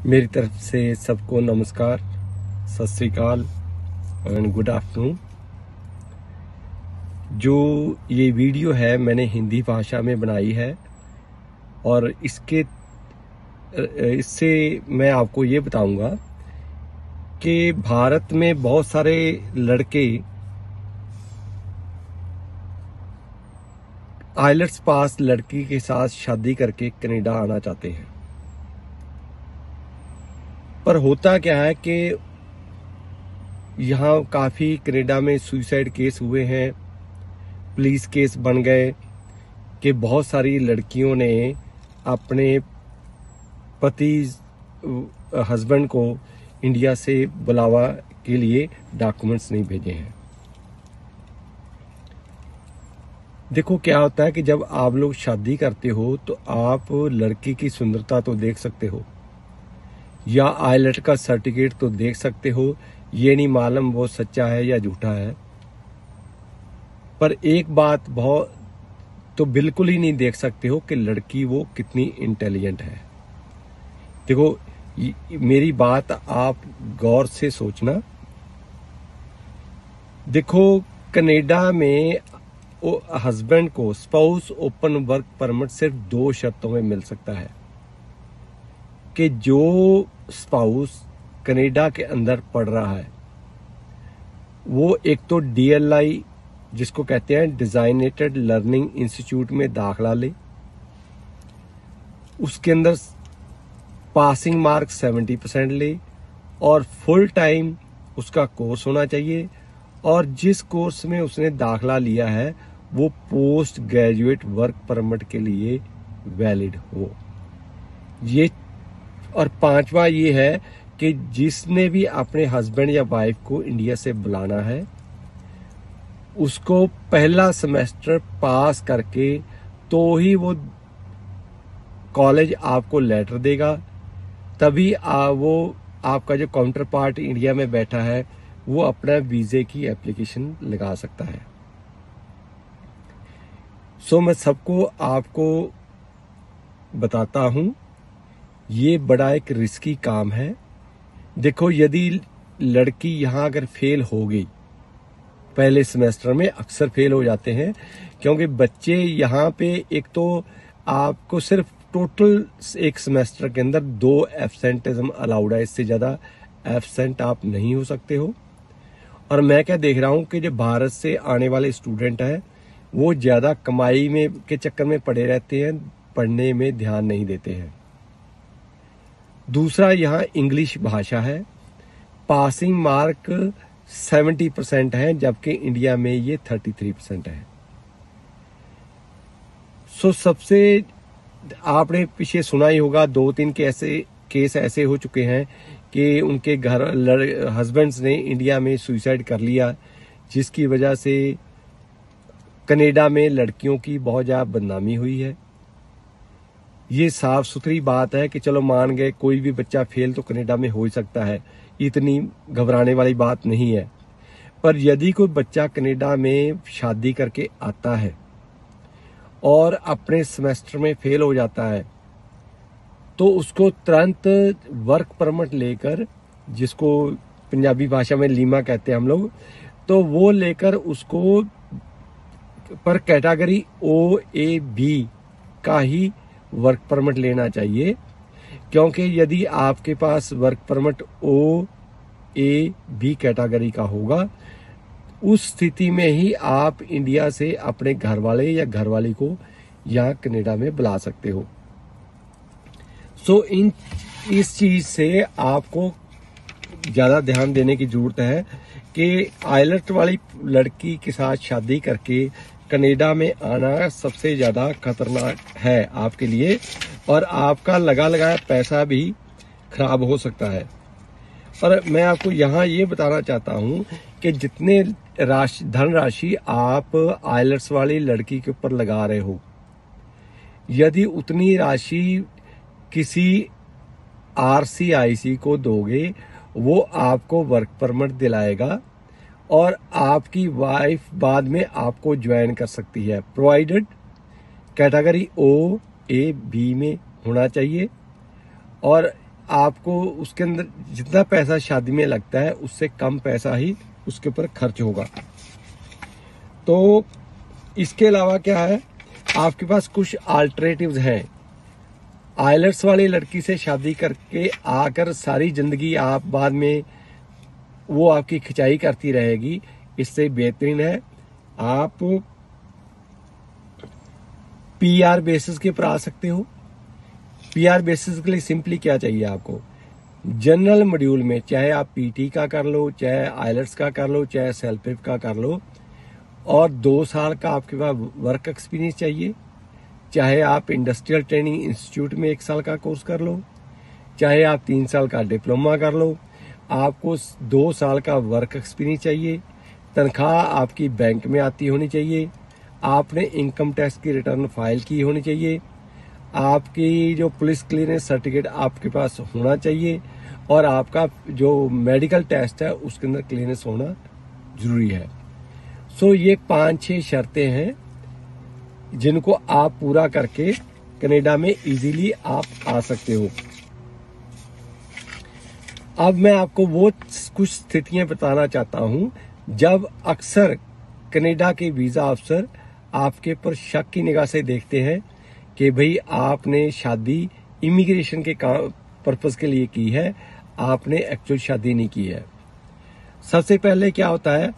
मेरी तरफ से सबको नमस्कार, सत श्री अकाल एंड गुड आफ्टरनून। जो ये वीडियो है मैंने हिंदी भाषा में बनाई है और इससे मैं आपको ये बताऊंगा कि भारत में बहुत सारे लड़के आइलेट्स पास लड़की के साथ शादी करके कनाडा आना चाहते हैं, पर होता क्या है कि यहाँ काफ़ी कनाडा में सुसाइड केस हुए हैं, पुलिस केस बन गए कि बहुत सारी लड़कियों ने अपने पति हस्बैंड को इंडिया से बुलावा के लिए डॉक्यूमेंट्स नहीं भेजे हैं। देखो क्या होता है कि जब आप लोग शादी करते हो तो आप लड़की की सुंदरता तो देख सकते हो या आइलेट का सर्टिफिकेट तो देख सकते हो, ये नहीं मालूम वो सच्चा है या झूठा है। पर एक बात बहुत तो बिल्कुल ही नहीं देख सकते हो कि लड़की वो कितनी इंटेलिजेंट है। देखो मेरी बात आप गौर से सोचना। देखो कनाडा में हस्बैंड को स्पाउस ओपन वर्क परमिट सिर्फ 2 शर्तों में मिल सकता है कि जो स्पाउस कनाडा के अंदर पढ़ रहा है वो एक तो DLI जिसको कहते हैं डिजाइनेटेड लर्निंग इंस्टीट्यूट में दाखला ले, उसके अंदर पासिंग मार्क 70% ले और फुल टाइम उसका कोर्स होना चाहिए, और जिस कोर्स में उसने दाखला लिया है वो पोस्ट ग्रेजुएट वर्क परमिट के लिए वैलिड हो। ये और 5वां ये है कि जिसने भी अपने हस्बैंड या वाइफ को इंडिया से बुलाना है उसको पहला सेमेस्टर पास करके तो ही वो कॉलेज आपको लेटर देगा, तभी वो आपका जो काउंटर पार्ट इंडिया में बैठा है वो अपना वीजे की एप्लीकेशन लगा सकता है। सो मैं सबको आपको बताता हूं, ये बड़ा एक रिस्की काम है। देखो यदि लड़की यहां अगर फेल हो गई, पहले सेमेस्टर में अक्सर फेल हो जाते हैं क्योंकि बच्चे यहाँ पे एक तो आपको सिर्फ टोटल एक सेमेस्टर के अंदर 2 एब्सेंटिज्म अलाउड है, इससे ज्यादा एब्सेंट आप नहीं हो सकते हो। और मैं क्या देख रहा हूं कि जो भारत से आने वाले स्टूडेंट हैं वो ज्यादा कमाई में के चक्कर में पड़े रहते हैं, पढ़ने में ध्यान नहीं देते हैं। दूसरा यहाँ इंग्लिश भाषा है, पासिंग मार्क 70% है जबकि इंडिया में ये 33% है। सो सबसे आपने पीछे सुना ही होगा 2-3 केस ऐसे हो चुके हैं कि उनके हस्बैंड्स ने इंडिया में सुसाइड कर लिया, जिसकी वजह से कनाडा में लड़कियों की बहुत ज्यादा बदनामी हुई है। ये साफ सुथरी बात है कि चलो मान गए कोई भी बच्चा फेल तो कनाडा में हो ही सकता है, इतनी घबराने वाली बात नहीं है। पर यदि कोई बच्चा कनाडा में शादी करके आता है और अपने सेमेस्टर में फेल हो जाता है तो उसको तुरंत वर्क परमिट लेकर, जिसको पंजाबी भाषा में लीमा कहते हैं हम लोग, तो वो लेकर उसको पर कैटेगरी OAB का ही वर्क परमिट लेना चाहिए, क्योंकि यदि आपके पास वर्क परमिट OAB कैटेगरी का होगा उस स्थिति में ही आप इंडिया से अपने घर वाले या घरवाली को यहाँ कनाडा में बुला सकते हो। सो इस चीज से आपको ज्यादा ध्यान देने की जरूरत है कि आइलेट वाली लड़की के साथ शादी करके कनाडा में आना सबसे ज्यादा खतरनाक है आपके लिए, और आपका लगा लगाया पैसा भी खराब हो सकता है। और मैं आपको यहाँ ये बताना चाहता हूँ कि जितने धनराशि आप आइलेट्स वाली लड़की के ऊपर लगा रहे हो, यदि उतनी राशि किसी RCIC को दोगे वो आपको वर्क परमिट दिलाएगा और आपकी वाइफ बाद में आपको ज्वाइन कर सकती है, प्रोवाइडेड कैटेगरी OAB में होना चाहिए। और आपको उसके अंदर जितना पैसा शादी में लगता है उससे कम पैसा ही उसके ऊपर खर्च होगा। तो इसके अलावा क्या है, आपके पास कुछ अल्टरनेटिव्स हैं। आइलेट्स वाली लड़की से शादी करके आकर सारी जिंदगी आप बाद में वो आपकी खिंचाई करती रहेगी, इससे बेहतरीन है आप पीआर बेसिस के पर आ सकते हो। पीआर बेसिस के लिए सिंपली क्या चाहिए आपको, जनरल मॉड्यूल में चाहे आप पीटी का कर लो, चाहे आइलेट्स का कर लो, चाहे सेल्फ का कर लो, और 2 साल का आपके पास वर्क एक्सपीरियंस चाहिए। चाहे आप इंडस्ट्रियल ट्रेनिंग इंस्टीट्यूट में 1 साल का कोर्स कर लो, चाहे आप 3 साल का डिप्लोमा कर लो, आपको 2 साल का वर्क एक्सपीरियंस चाहिए। तनख्वाह आपकी बैंक में आती होनी चाहिए। आपने इनकम टैक्स की रिटर्न फाइल की होनी चाहिए। आपकी जो पुलिस क्लियरेंस सर्टिफिकेट आपके पास होना चाहिए, और आपका जो मेडिकल टेस्ट है उसके अंदर क्लियरेंस होना जरूरी है। सो ये 5-6 शर्तें हैं जिनको आप पूरा करके कनाडा में इजीली आप आ सकते हो। अब मैं आपको वो कुछ स्थितियां बताना चाहता हूं जब अक्सर कनाडा के वीजा अफसर आपके ऊपर शक की निगाह से देखते हैं कि भाई आपने शादी इमिग्रेशन के पर्पस के लिए की है, आपने एक्चुअल शादी नहीं की है। सबसे पहले क्या होता है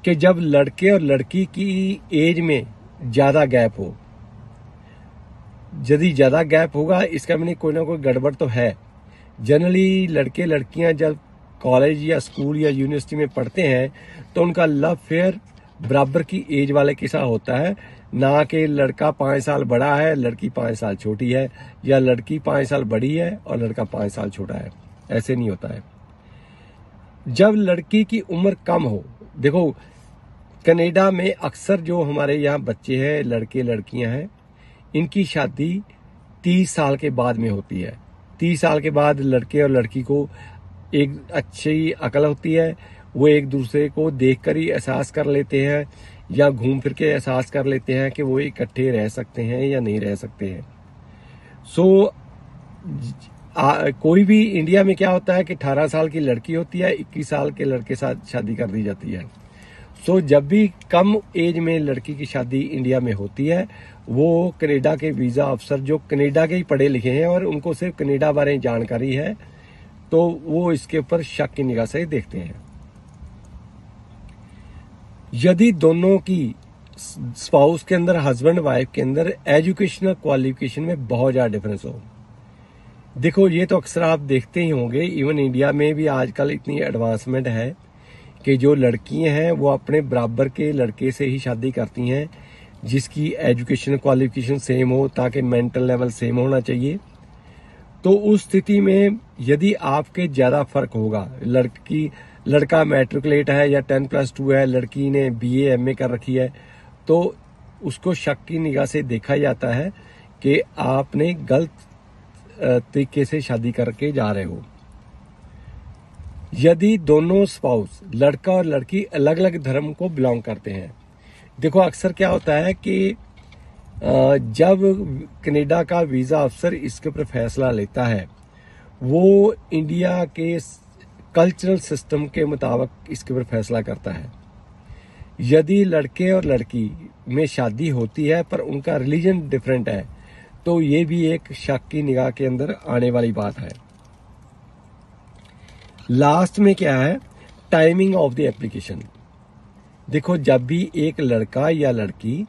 कि जब लड़के और लड़की की एज में ज्यादा गैप हो, यदि ज्यादा गैप होगा इसका मतलब कोई ना कोई गड़बड़ तो है। जनरली लड़के लड़कियां जब कॉलेज या स्कूल या यूनिवर्सिटी में पढ़ते हैं तो उनका लव फेयर बराबर की एज वाले के साथ होता है, ना कि लड़का 5 साल बड़ा है लड़की 5 साल छोटी है, या लड़की 5 साल बड़ी है और लड़का 5 साल छोटा है। ऐसे नहीं होता है। जब लड़की की उम्र कम हो, देखो कनाडा में अक्सर जो हमारे यहाँ बच्चे हैं, लड़के लड़कियां हैं, इनकी शादी 30 साल के बाद में होती है। 30 साल के बाद लड़के और लड़की को एक अच्छी अकल होती है, वो एक दूसरे को देखकर ही एहसास कर लेते हैं या घूम फिर के एहसास कर लेते हैं कि वो इकट्ठे रह सकते हैं या नहीं रह सकते हैं। सो कोई भी इंडिया में क्या होता है कि 18 साल की लड़की होती है, 21 साल के लड़के साथ शादी कर दी जाती है। सो जब भी कम एज में लड़की की शादी इंडिया में होती है, वो कनाडा के वीजा अफसर जो कनाडा के ही पढ़े लिखे हैं और उनको सिर्फ कनाडा बारे जानकारी है, तो वो इसके ऊपर शक की निगाह से देखते हैं। यदि दोनों की स्पाउस के अंदर, हस्बैंड वाइफ के अंदर एजुकेशनल क्वालिफिकेशन में बहुत ज्यादा डिफरेंस हो, देखो ये तो अक्सर आप देखते ही होंगे, इवन इंडिया में भी आजकल इतनी एडवांसमेंट है कि जो लड़कियां हैं वो अपने बराबर के लड़के से ही शादी करती हैं जिसकी एजुकेशन क्वालिफिकेशन सेम हो, ताकि मेंटल लेवल सेम होना चाहिए। तो उस स्थिति में यदि आपके ज्यादा फर्क होगा, लड़का मैट्रिकुलेट है या 10+2 है, लड़की ने BA MA कर रखी है, तो उसको शक की निगाह से देखा जाता है कि आपने गलत तरीके से शादी करके जा रहे हो। यदि दोनों स्पाउस, लड़का और लड़की, अलग अलग धर्म को बिलोंग करते हैं, देखो अक्सर क्या होता है कि जब कनाडा का वीजा अफसर इसके ऊपर फैसला लेता है, वो इंडिया के कल्चरल सिस्टम के मुताबिक इसके ऊपर फैसला करता है। यदि लड़के और लड़की में शादी होती है पर उनका रिलीजन डिफरेंट है, तो ये भी एक शक की निगाह के अंदर आने वाली बात है। लास्ट में क्या है, टाइमिंग ऑफ द एप्लीकेशन। देखो जब भी एक लड़का या लड़की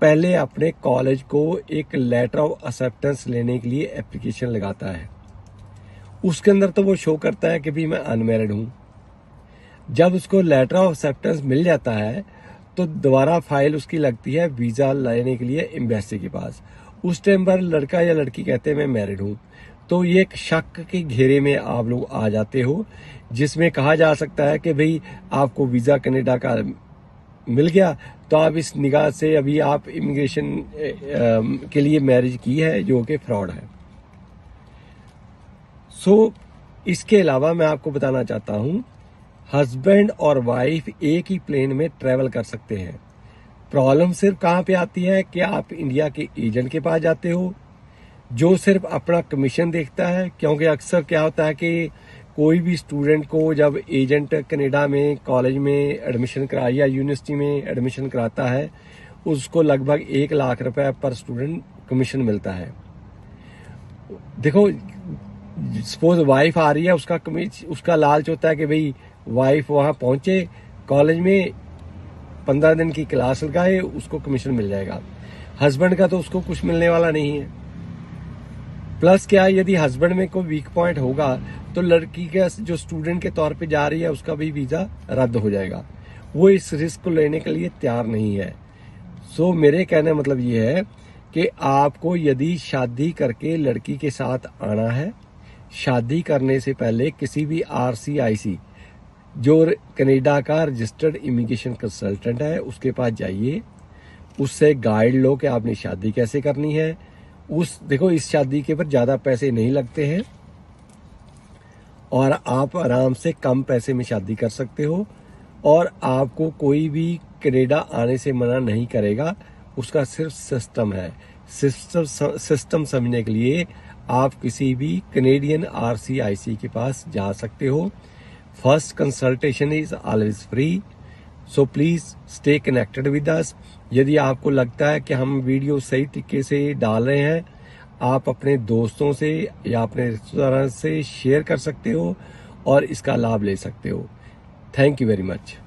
पहले अपने कॉलेज को एक लेटर ऑफ एक्सेप्टेंस लेने के लिए एप्लीकेशन लगाता है, उसके अंदर तो वो शो करता है कि भी मैं अनमैरिड हूं। जब उसको लेटर ऑफ एक्सेप्टेंस मिल जाता है तो दोबारा फाइल उसकी लगती है वीजा लेने के लिए एम्बेसी के पास। उस टाइम पर लड़का या लड़की कहते हैं मैं मैरिड हूं, तो ये एक शक के घेरे में आप लोग आ जाते हो, जिसमें कहा जा सकता है कि भाई आपको वीजा कनाडा का मिल गया तो आप इस निगाह से अभी आप इमिग्रेशन के लिए मैरिज की है, जो कि फ्रॉड है। सो इसके अलावा मैं आपको बताना चाहता हूं, हस्बैंड और वाइफ एक ही प्लेन में ट्रेवल कर सकते हैं। प्रॉब्लम सिर्फ कहां पे आती है कि आप इंडिया के एजेंट के पास जाते हो, जो सिर्फ अपना कमीशन देखता है, क्योंकि अक्सर क्या होता है कि कोई भी स्टूडेंट को जब एजेंट कनाडा में कॉलेज में एडमिशन करा या यूनिवर्सिटी में एडमिशन कराता है, उसको लगभग 1 लाख रुपए पर स्टूडेंट कमीशन मिलता है। देखो, सपोज वाइफ आ रही है, उसका लालच होता है कि भाई वाइफ वहां पहुंचे, कॉलेज में 15 दिन की क्लास लगाए, उसको कमीशन मिल जाएगा। हस्बैंड का तो उसको कुछ मिलने वाला नहीं है। प्लस क्या, यदि हस्बैंड में कोई वीक पॉइंट होगा तो लड़की का जो स्टूडेंट के तौर पे जा रही है उसका भी वीजा रद्द हो जाएगा। वो इस रिस्क को लेने के लिए तैयार नहीं है। सो मेरे कहने मतलब ये है कि आपको यदि शादी करके लड़की के साथ आना है, शादी करने से पहले किसी भी RCIC जो कनाडा का रजिस्टर्ड इमिग्रेशन कंसल्टेंट है उसके पास जाइए, उससे गाइड लो कि आपने शादी कैसे करनी है। देखो, इस शादी के ऊपर ज्यादा पैसे नहीं लगते हैं और आप आराम से कम पैसे में शादी कर सकते हो और आपको कोई भी कनाडा आने से मना नहीं करेगा। उसका सिर्फ सिस्टम है। सिस्टम समझने के लिए आप किसी भी कनेडियन RCIC के पास जा सकते हो। First consultation is always free, so please stay connected with us. यदि आपको लगता है कि हम वीडियो सही तरीके से डाल रहे हैं, आप अपने दोस्तों से या अपने रिश्तेदारों से शेयर कर सकते हो और इसका लाभ ले सकते हो। Thank you very much.